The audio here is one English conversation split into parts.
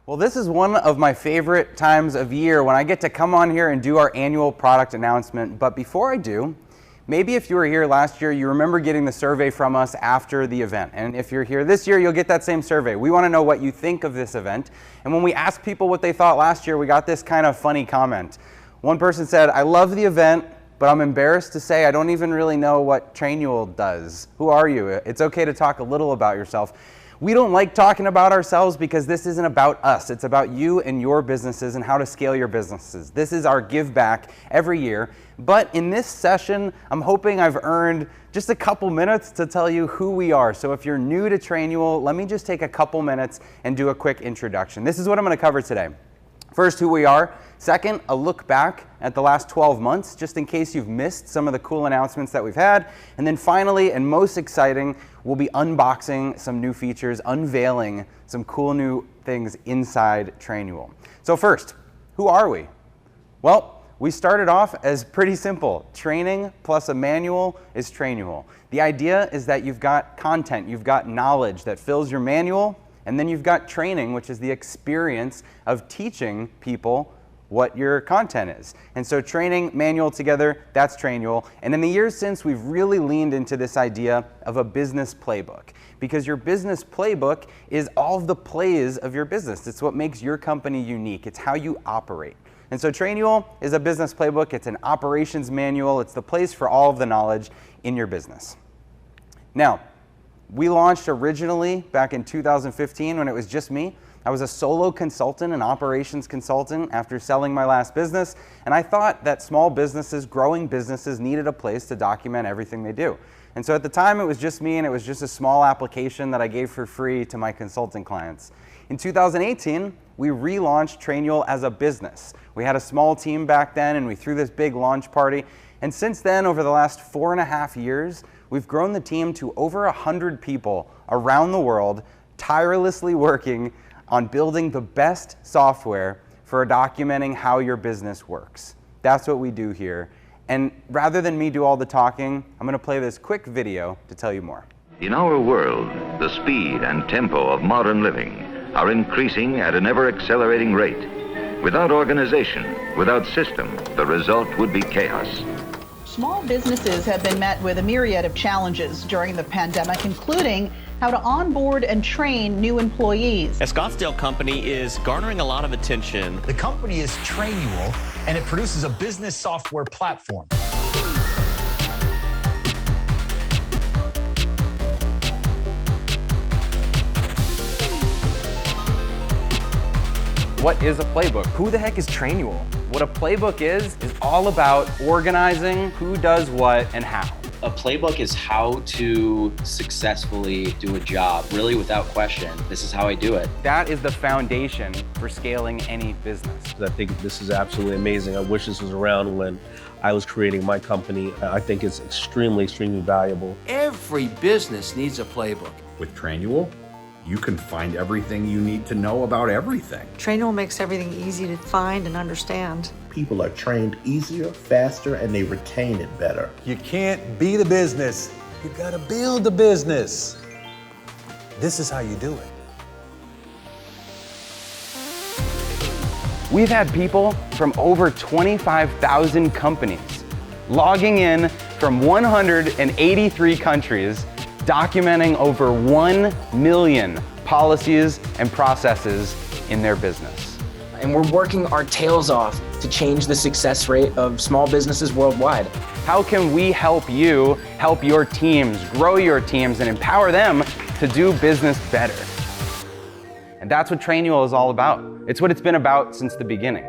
Well, this is one of my favorite times of year when I get to come on here and do our annual product announcement. But before I do, maybe if you were here last year, you remember getting the survey from us after the event. And if you're here this year, you'll get that same survey. We want to know what you think of this event. And when we asked people what they thought last year, we got this kind of funny comment. One person said, "I love the event, but I'm embarrassed to say I don't even really know what Trainual does. Who are you? It's okay to talk a little about yourself." We don't like talking about ourselves because this isn't about us. It's about you and your businesses and how to scale your businesses. This is our give back every year. But in this session, I'm hoping I've earned just a couple minutes to tell you who we are. So if you're new to Trainual, let me just take a couple minutes and do a quick introduction. This is what I'm going to cover today. First, who we are. Second, a look back at the last 12 months, just in case you've missed some of the cool announcements that we've had. And then finally, and most exciting, we'll be unboxing some new features, unveiling some cool new things inside Trainual. So first, who are we? Well, we started off as pretty simple. Training plus a manual is Trainual. The idea is that you've got content, you've got knowledge that fills your manual, and then you've got training, which is the experience of teaching people what your content is. And so training, manual together, that's Trainual. And in the years since, we've really leaned into this idea of a business playbook, because your business playbook is all of the plays of your business. It's what makes your company unique. It's how you operate. And so Trainual is a business playbook. It's an operations manual. It's the place for all of the knowledge in your business. Now, we launched originally back in 2015 when it was just me. I was a solo consultant, an operations consultant after selling my last business, and I thought that small businesses, growing businesses, needed a place to document everything they do. And so at the time it was just me, and it was just a small application that I gave for free to my consulting clients. In 2018, we relaunched Trainual as a business. We had a small team back then, and we threw this big launch party. And since then, over the last 4.5 years, we've grown the team to over 100 people around the world, tirelessly working on building the best software for documenting how your business works. That's what we do here. And rather than me do all the talking, I'm going to play this quick video to tell you more. In our world, the speed and tempo of modern living are increasing at an ever-accelerating rate. Without organization, without system, the result would be chaos. Small businesses have been met with a myriad of challenges during the pandemic, including how to onboard and train new employees. A Scottsdale company is garnering a lot of attention. The company is Trainual, and it produces a business software platform. What is a playbook? Who the heck is Trainual? What a playbook is all about organizing who does what and how. A playbook is how to successfully do a job, really without question. This is how I do it. That is the foundation for scaling any business. I think this is absolutely amazing. I wish this was around when I was creating my company. I think it's extremely, extremely valuable. Every business needs a playbook. With Trainual, you can find everything you need to know about everything. Trainual makes everything easy to find and understand. People are trained easier, faster, and they retain it better. You can't be the business. You gotta build the business. This is how you do it. We've had people from over 25,000 companies logging in from 183 countries, documenting over 1 million policies and processes in their business. And we're working our tails off to change the success rate of small businesses worldwide. How can we help you help your teams, grow your teams, and empower them to do business better? And that's what Trainual is all about. It's what it's been about since the beginning.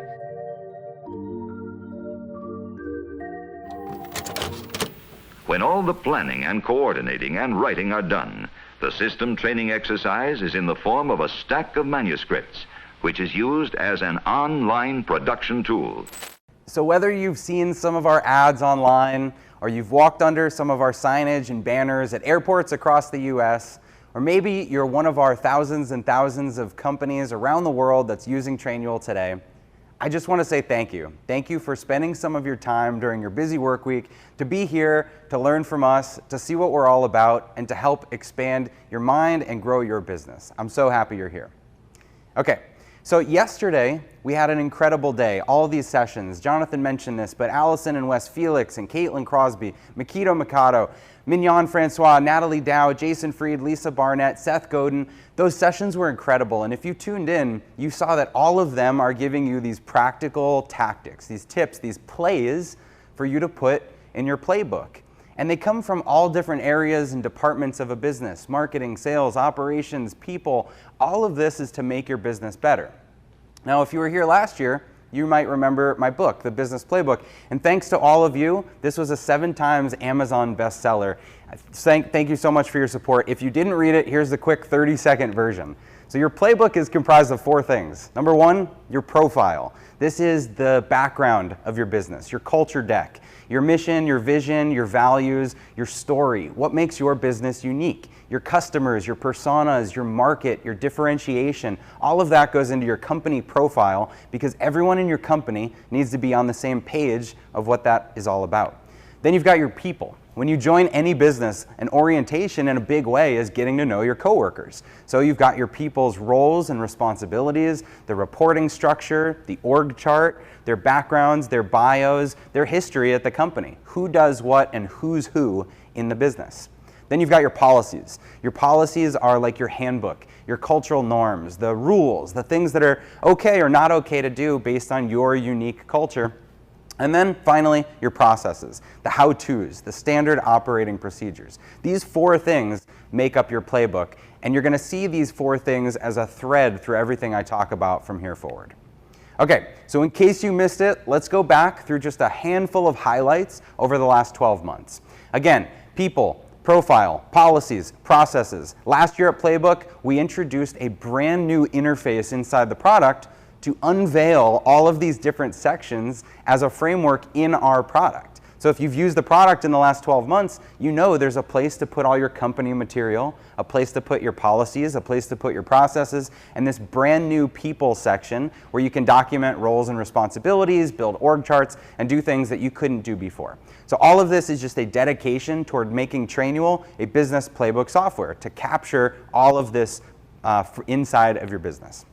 When all the planning and coordinating and writing are done, the system training exercise is in the form of a stack of manuscripts, which is used as an online production tool. So whether you've seen some of our ads online, or you've walked under some of our signage and banners at airports across the US, or maybe you're one of our thousands and thousands of companies around the world that's using Trainual today, I just want to say thank you. Thank you for spending some of your time during your busy work week to be here, to learn from us, to see what we're all about, and to help expand your mind and grow your business. I'm so happy you're here. Okay, So yesterday, we had an incredible day. All these sessions, Jonathan mentioned this, but Allison and Wes Felix and Caitlin Crosby, Makito Mikado, Mignon Francois, Natalie Dow, Jason Freed, Lisa Barnett, Seth Godin, those sessions were incredible. And if you tuned in, you saw that all of them are giving you these practical tactics, these tips, these plays for you to put in your playbook. And they come from all different areas and departments of a business: marketing, sales, operations, people. All of this is to make your business better. Now, if you were here last year, you might remember my book, The Business Playbook. And thanks to all of you, this was a 7 times Amazon bestseller. Thank you so much for your support. If you didn't read it, here's the quick 30-second version. So your playbook is comprised of 4 things. Number 1, your profile. This is the background of your business, your culture deck, your mission, your vision, your values, your story, what makes your business unique, your customers, your personas, your market, your differentiation. All of that goes into your company profile because everyone in your company needs to be on the same page of what that is all about. Then you've got your people. When you join any business, an orientation in a big way is getting to know your coworkers. So you've got your people's roles and responsibilities, the reporting structure, the org chart, their backgrounds, their bios, their history at the company, who does what and who's who in the business. Then you've got your policies. Your policies are like your handbook, your cultural norms, the rules, the things that are okay or not okay to do based on your unique culture. And then finally, your processes, the how-tos, the standard operating procedures. These 4 things make up your playbook, and you're going to see these 4 things as a thread through everything I talk about from here forward. Okay, so in case you missed it, let's go back through just a handful of highlights over the last 12 months. Again, people, profile, policies, processes. Last year at Playbook, we introduced a brand new interface inside the product to unveil all of these different sections as a framework in our product. So if you've used the product in the last 12 months, you know there's a place to put all your company material, a place to put your policies, a place to put your processes, and this brand new people section where you can document roles and responsibilities, build org charts, and do things that you couldn't do before. So all of this is just a dedication toward making Trainual a business playbook software to capture all of this inside of your business.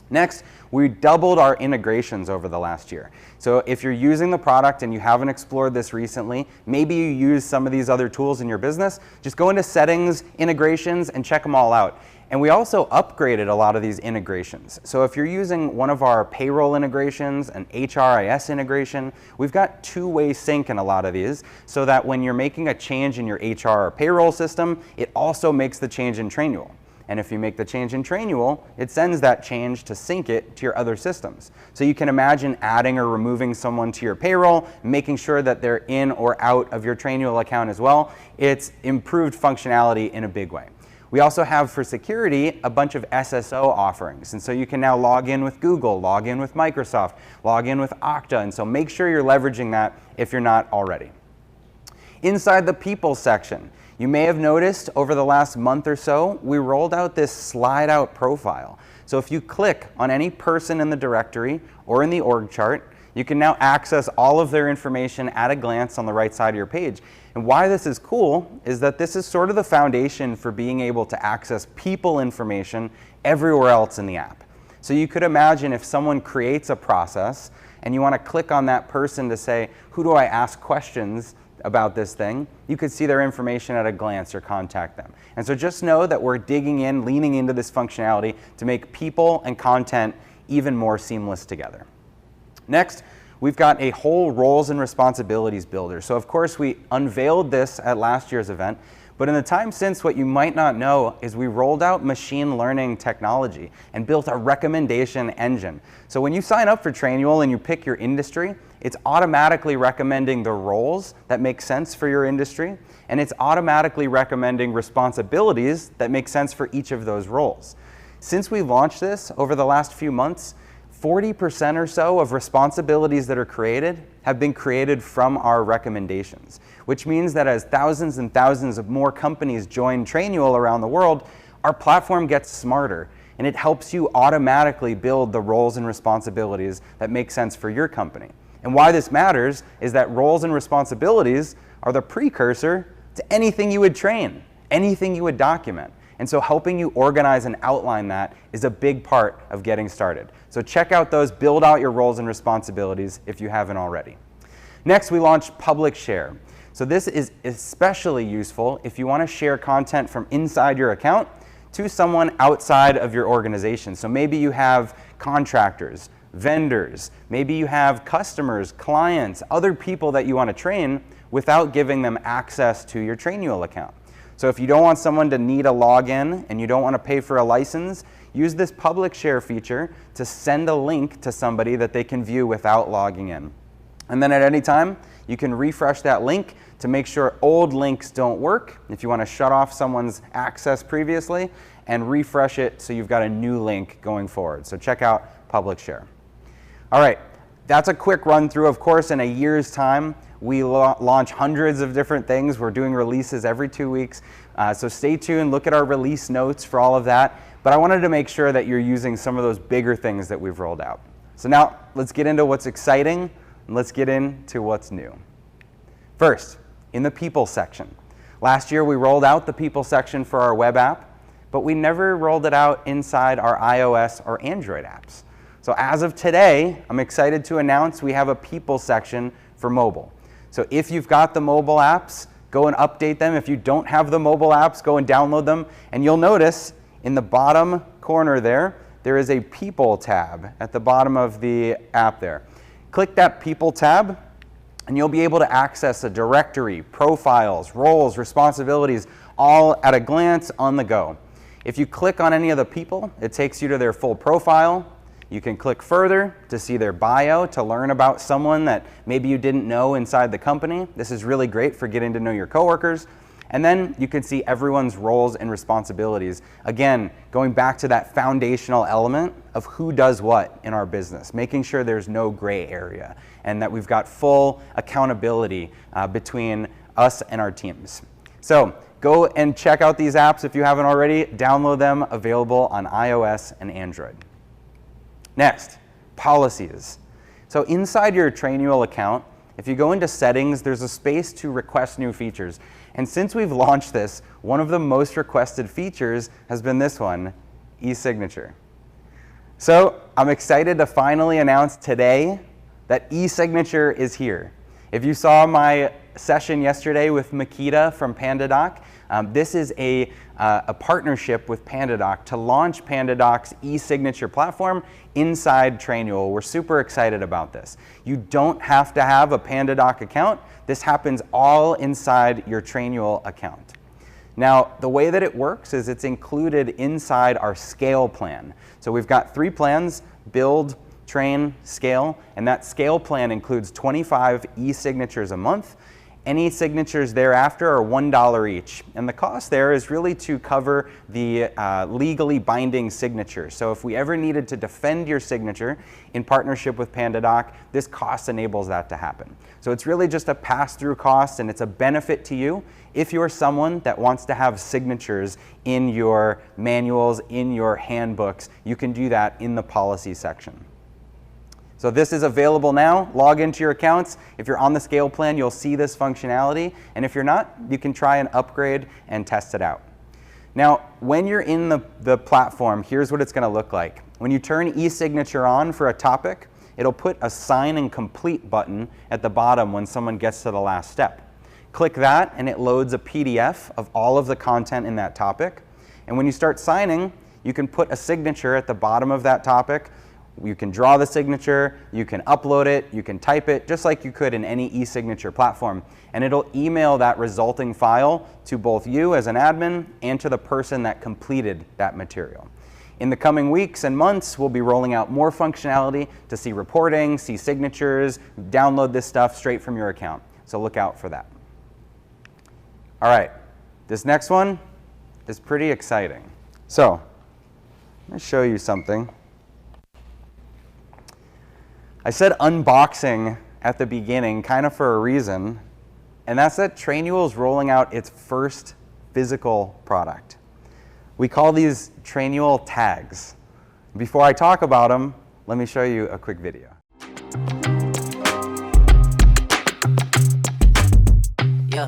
Next, we doubled our integrations over the last year. So if you're using the product and you haven't explored this recently, maybe you use some of these other tools in your business, just go into settings, integrations, and check them all out. And we also upgraded a lot of these integrations. So if you're using one of our payroll integrations, an HRIS integration, we've got 2-way sync in a lot of these so that when you're making a change in your HR or payroll system, it also makes the change in Trainual. And if you make the change in Trainual, it sends that change to sync it to your other systems. So you can imagine adding or removing someone to your payroll, making sure that they're in or out of your Trainual account as well. It's improved functionality in a big way. We also have, for security, a bunch of SSO offerings. And so you can now log in with Google, log in with Microsoft, log in with Okta. And so make sure you're leveraging that if you're not already. Inside the people section, you may have noticed over the last month or so, we rolled out this slide out profile. So if you click on any person in the directory or in the org chart, you can now access all of their information at a glance on the right side of your page. And why this is cool is that this is sort of the foundation for being able to access people information everywhere else in the app. So you could imagine if someone creates a process and you want to click on that person to say, who do I ask questions about this thing, you could see their information at a glance or contact them. And so just know that we're digging in, leaning into this functionality to make people and content even more seamless together. Next, we've got a whole roles and responsibilities builder. So of course we unveiled this at last year's event, but in the time since, what you might not know is we rolled out machine learning technology and built a recommendation engine. So when you sign up for Trainual and you pick your industry, it's automatically recommending the roles that make sense for your industry, and it's automatically recommending responsibilities that make sense for each of those roles. Since we launched this over the last few months, 40% or so of responsibilities that are created have been created from our recommendations, which means that as thousands and thousands of more companies join Trainual around the world, our platform gets smarter and it helps you automatically build the roles and responsibilities that make sense for your company. And why this matters is that roles and responsibilities are the precursor to anything you would train, anything you would document. And so helping you organize and outline that is a big part of getting started. So check out those, build out your roles and responsibilities if you haven't already. Next, we launched Public Share. So this is especially useful if you want to share content from inside your account to someone outside of your organization. So maybe you have contractors, vendors, maybe you have customers, clients, other people that you want to train without giving them access to your Trainual account. So if you don't want someone to need a login and you don't want to pay for a license, use this Public Share feature to send a link to somebody that they can view without logging in. And then at any time, you can refresh that link to make sure old links don't work if you want to shut off someone's access previously, and refresh it so you've got a new link going forward. So check out Public Share. All right, that's a quick run through. Of course, in a year's time, we launch hundreds of different things. We're doing releases every 2 weeks. So stay tuned, look at our release notes for all of that. But I wanted to make sure that you're using some of those bigger things that we've rolled out. So now let's get into what's exciting, and let's get into what's new. First, in the People section. Last year we rolled out the People section for our web app, but we never rolled it out inside our iOS or Android apps. So as of today, I'm excited to announce we have a People section for mobile. So if you've got the mobile apps, go and update them. If you don't have the mobile apps, go and download them. And you'll notice in the bottom corner there is a People tab at the bottom of the app there. Click that People tab, and you'll be able to access a directory, profiles, roles, responsibilities, all at a glance on the go. If you click on any of the people, it takes you to their full profile. You can click further to see their bio, to learn about someone that maybe you didn't know inside the company. This is really great for getting to know your coworkers. And then you can see everyone's roles and responsibilities. Again, going back to that foundational element of who does what in our business, making sure there's no gray area and that we've got full accountability between us and our teams. So go and check out these apps if you haven't already. Download them, available on iOS and Android. Next, policies. So inside your Trainual account, if you go into settings, there's a space to request new features. And since we've launched this, one of the most requested features has been this one, e-signature. So I'm excited to finally announce today that e-signature is here. If you saw my session yesterday with Makita from PandaDoc, this is a partnership with PandaDoc to launch PandaDoc's e-signature platform inside Trainual. We're super excited about this. You don't have to have a PandaDoc account. This happens all inside your Trainual account. Now, the way that it works is it's included inside our scale plan. So we've got 3 plans: build, train, scale, and that scale plan includes 25 e-signatures a month. Any signatures thereafter are $1 each. And the cost there is really to cover the legally binding signature. So if we ever needed to defend your signature in partnership with PandaDoc, this cost enables that to happen. So it's really just a pass-through cost, and it's a benefit to you if you're someone that wants to have signatures in your manuals, in your handbooks. You can do that in the policy section. So this is available now. Log into your accounts. If you're on the scale plan, you'll see this functionality. And if you're not, you can try and upgrade and test it out. Now, when you're in the platform, here's what it's going to look like. When you turn e-signature on for a topic, it'll put a sign and complete button at the bottom when someone gets to the last step. Click that, and it loads a PDF of all of the content in that topic. And when you start signing, you can put a signature at the bottom of that topic. You can draw the signature, you can upload it, you can type it, just like you could in any e-signature platform. And it'll email that resulting file to both you as an admin and to the person that completed that material. In the coming weeks and months, we'll be rolling out more functionality to see reporting, see signatures, download this stuff straight from your account. So look out for that. All right, this next one is pretty exciting. So, I'm going to show you something. I said unboxing at the beginning kind of for a reason, and that's that Trainual is rolling out its first physical product. We call these Trainual tags. Before I talk about them, let me show you a quick video. Yeah.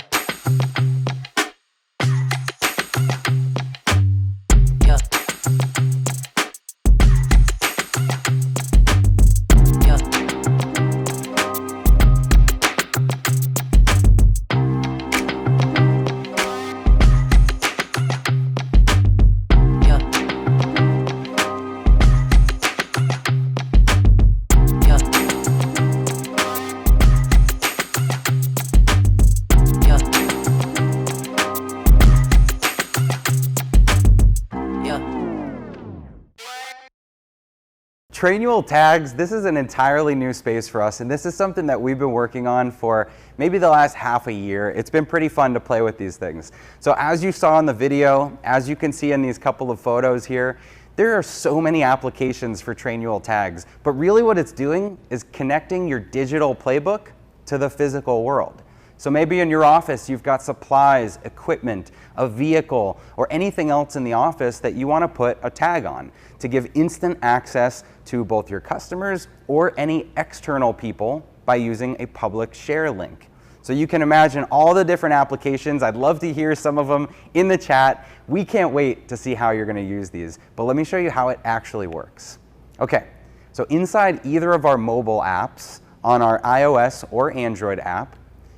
Trainual tags, this is an entirely new space for us, and this is something that we've been working on for maybe the last half a year. It's been pretty fun to play with these things. So as you saw in the video, as you can see in these couple of photos here, there are so many applications for Trainual tags, but really what it's doing is connecting your digital playbook to the physical world. So maybe in your office you've got supplies, equipment, a vehicle, or anything else in the office that you want to put a tag on to give instant access to both your customers or any external people by using a public share link. So you can imagine all the different applications. I'd love to hear some of them in the chat. We can't wait to see how you're going to use these, but let me show you how it actually works. Okay, so inside either of our mobile apps, on our iOS or Android app,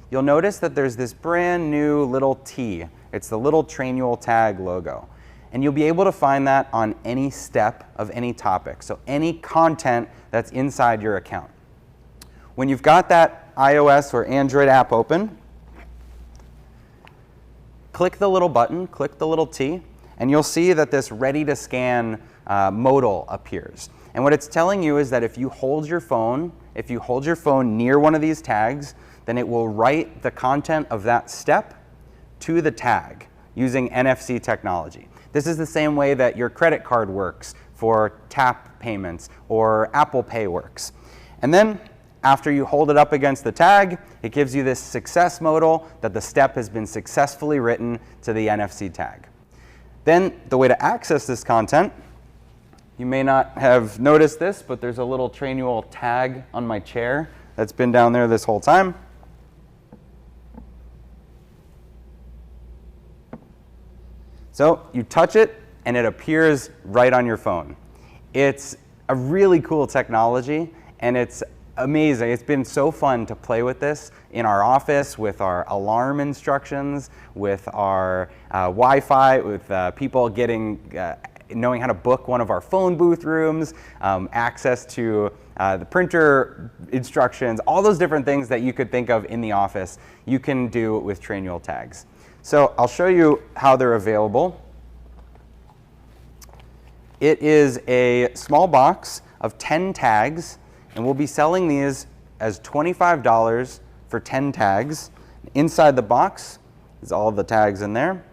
you'll notice that there's this brand new little T. It's the little Trainual tag logo. And you'll be able to find that on any step of any topic, so any content that's inside your account. When you've got that iOS or Android app open, click the little button, click the little T, and you'll see that this ready to scan modal appears. And what it's telling you is that if you hold your phone near one of these tags, then it will write the content of that step to the tag using NFC technology. This is the same way that your credit card works for tap payments or Apple Pay works. And then after you hold it up against the tag, it gives you this success modal that the step has been successfully written to the NFC tag. Then the way to access this content, you may not have noticed this, but there's a little Trainual tag on my chair that's been down there this whole time. So you touch it and it appears right on your phone. It's a really cool technology and it's amazing. It's been so fun to play with this in our office with our alarm instructions, with our Wi-Fi, with people getting knowing how to book one of our phone booth rooms, access to the printer instructions, all those different things that you could think of in the office, you can do with Trainual tags. So I'll show you how they're available. It is a small box of 10 tags, and we'll be selling these as $25 for 10 tags. Inside the box is all the tags in there.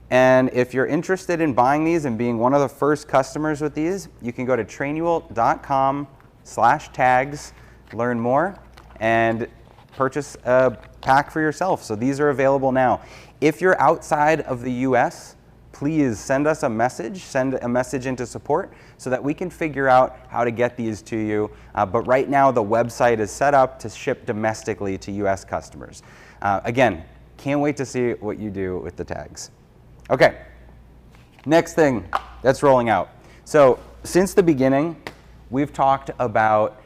And if you're interested in buying these and being one of the first customers with these, you can go to trainual.com/tags, learn more, and purchase a pack for yourself. So these are available now. If you're outside of the US, please send us a message, send a message into support so that we can figure out how to get these to you. But right now the website is set up to ship domestically to US customers. Again, can't wait to see what you do with the tags. Okay, next thing that's rolling out. So since the beginning, we've talked about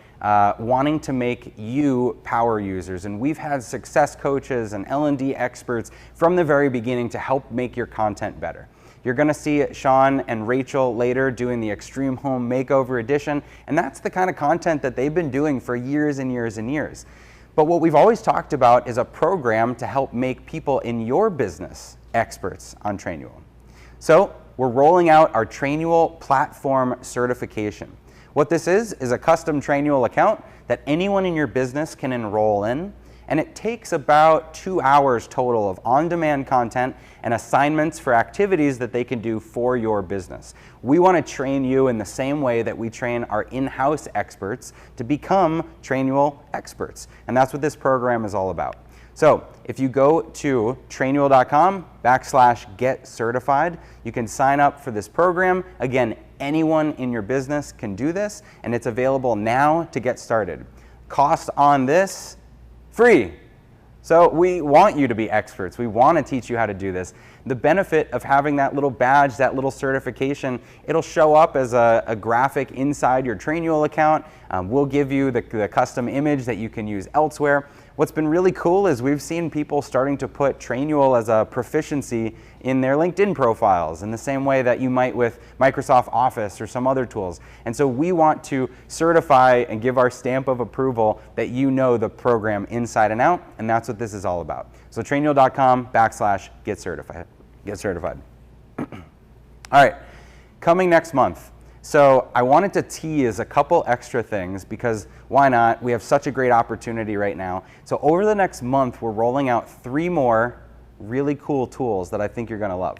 wanting to make you power users, and we've had success coaches and L&D experts from the very beginning to help make your content better. You're going to see Sean and Rachel later doing the Extreme Home Makeover Edition, and that's the kind of content that they've been doing for years and years and years. But what we've always talked about is a program to help make people in your business experts on Trainual. So we're rolling out our Trainual Platform Certification. What this is a custom Trainual account that anyone in your business can enroll in, and it takes about 2 hours total of on-demand content and assignments for activities that they can do for your business. We want to train you in the same way that we train our in-house experts to become Trainual experts, and that's what this program is all about. So if you go to trainual.com/get-certified, you can sign up for this program. Again, anyone in your business can do this, and it's available now to get started. Cost on this, free. So we want you to be experts. We want to teach you how to do this. The benefit of having that little badge, that little certification, it'll show up as a graphic inside your Trainual account. We'll give you the custom image that you can use elsewhere. What's been really cool is we've seen people starting to put Trainual as a proficiency in their LinkedIn profiles in the same way that you might with Microsoft Office or some other tools. And so we want to certify and give our stamp of approval that you know the program inside and out, and that's what this is all about. So trainual.com/get-certified. Get certified. All right, coming next month, So I wanted to tease a couple extra things because why not? We have such a great opportunity right now. So over the next month, we're rolling out 3 more really cool tools that I think you're gonna love.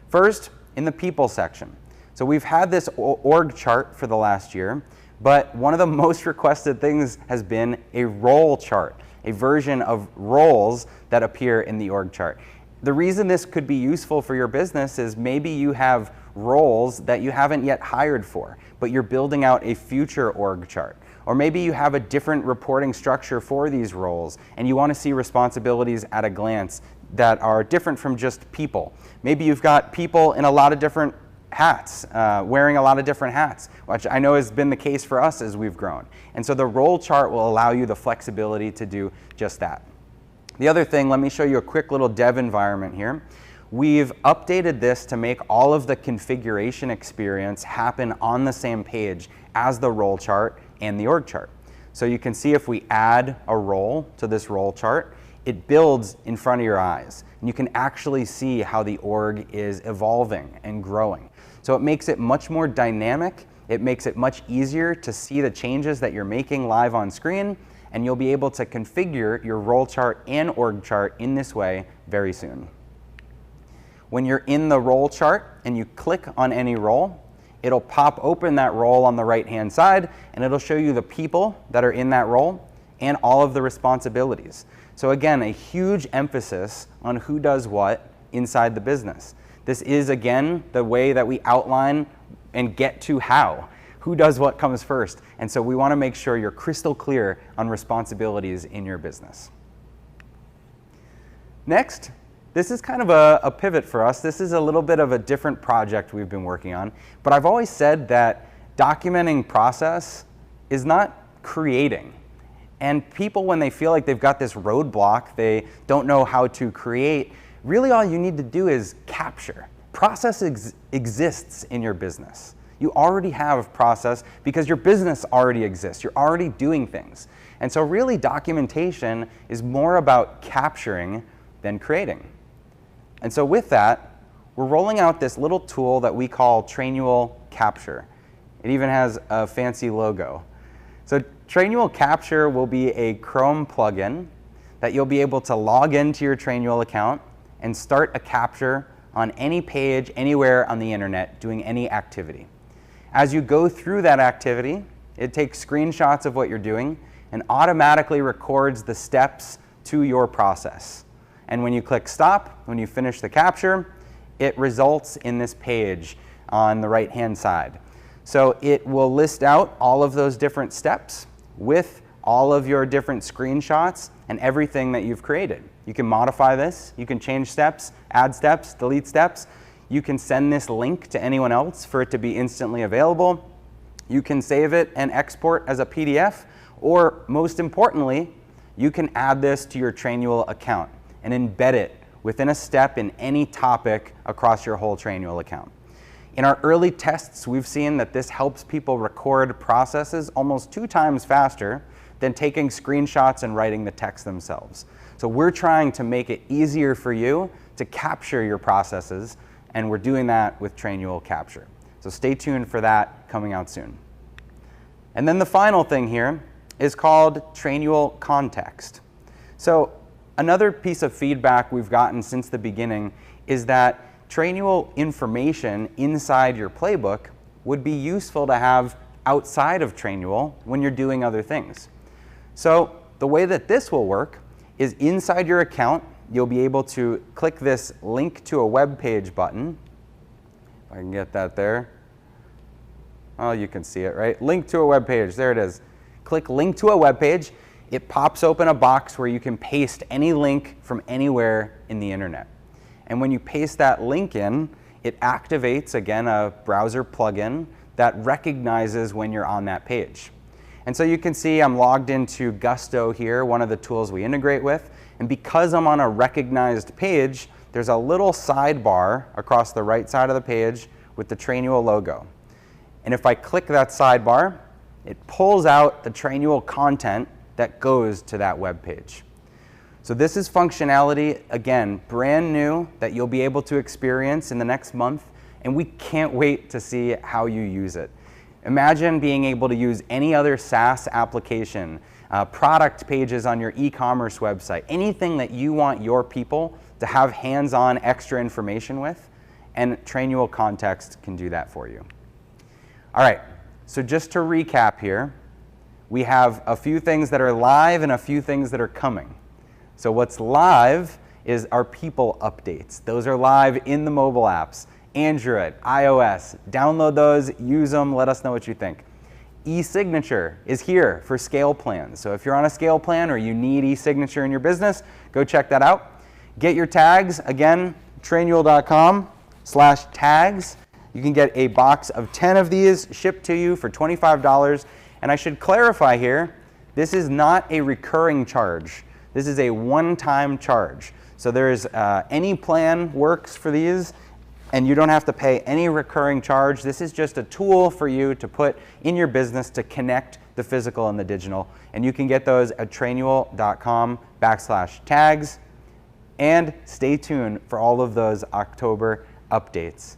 First, in the people section. So we've had this org chart for the last year, but one of the most requested things has been a role chart, a version of roles that appear in the org chart. The reason this could be useful for your business is maybe you have roles that you haven't yet hired for, but you're building out a future org chart. Or maybe you have a different reporting structure for these roles and you want to see responsibilities at a glance that are different from just people. Maybe you've got people in a lot of different hats, wearing a lot of different hats, which I know has been the case for us as we've grown. And so the role chart will allow you the flexibility to do just that. The other thing, let me show you a quick little dev environment here. We've updated this to make all of the configuration experience happen on the same page as the role chart and the org chart. So you can see if we add a role to this role chart, it builds in front of your eyes. And you can actually see how the org is evolving and growing. So it makes it much more dynamic. It makes it much easier to see the changes that you're making live on screen, and you'll be able to configure your role chart and org chart in this way very soon. When you're in the role chart and you click on any role, it'll pop open that role on the right-hand side, and it'll show you the people that are in that role and all of the responsibilities. So again, a huge emphasis on who does what inside the business. This is, again, the way that we outline and get to how. Who does what comes first. And so we want to make sure you're crystal clear on responsibilities in your business. Next, this is kind of a pivot for us. This is a little bit of a different project we've been working on. But I've always said that documenting process is not creating. And people, when they feel like they've got this roadblock, they don't know how to create, really all you need to do is capture. Process exists in your business. You already have process because your business already exists. You're already doing things. And so really documentation is more about capturing than creating. And so with that, we're rolling out this little tool that we call Trainual Capture. It even has a fancy logo. So Trainual Capture will be a Chrome plugin that you'll be able to log into your Trainual account and start a capture on any page, anywhere on the internet, doing any activity. As you go through that activity, it takes screenshots of what you're doing and automatically records the steps to your process. And when you click stop, when you finish the capture, it results in this page on the right-hand side. So it will list out all of those different steps with all of your different screenshots and everything that you've created. You can modify this, you can change steps, add steps, delete steps. You can send this link to anyone else for it to be instantly available. You can save it and export as a PDF, or most importantly, you can add this to your Trainual account and embed it within a step in any topic across your whole Trainual account. In our early tests, we've seen that this helps people record processes almost 2 times faster than taking screenshots and writing the text themselves. So we're trying to make it easier for you to capture your processes, and we're doing that with Trainual Capture. So stay tuned for that coming out soon. And then the final thing here is called Trainual Context. So another piece of feedback we've gotten since the beginning is that Trainual information inside your playbook would be useful to have outside of Trainual when you're doing other things. So the way that this will work is inside your account, you'll be able to click this link to a web page button. If I can get that there. Oh, you can see it, right? Link to a web page, there it is. Click link to a web page. It pops open a box where you can paste any link from anywhere in the internet. And when you paste that link in, it activates, again, a browser plugin that recognizes when you're on that page. And so you can see I'm logged into Gusto here, one of the tools we integrate with. And because I'm on a recognized page, there's a little sidebar across the right side of the page with the Trainual logo. And if I click that sidebar, it pulls out the Trainual content that goes to that web page. So this is functionality, again, brand new, that you'll be able to experience in the next month and we can't wait to see how you use it. Imagine being able to use any other SaaS application, product pages on your e-commerce website, anything that you want your people to have hands-on extra information with, and Trainual Context can do that for you. All right, so just to recap here, we have a few things that are live and a few things that are coming. So what's live is our people updates. Those are live in the mobile apps, Android, iOS. Download those, use them, let us know what you think. E-signature is here for scale plans. So if you're on a scale plan or you need e-signature in your business, go check that out. Get your tags, again, trainual.com/tags. You can get a box of 10 of these shipped to you for $25. And I should clarify here, this is not a recurring charge. This is a one-time charge. So there's any plan works for these, and you don't have to pay any recurring charge. This is just a tool for you to put in your business to connect the physical and the digital. And you can get those at trainual.com/tags. And stay tuned for all of those October updates.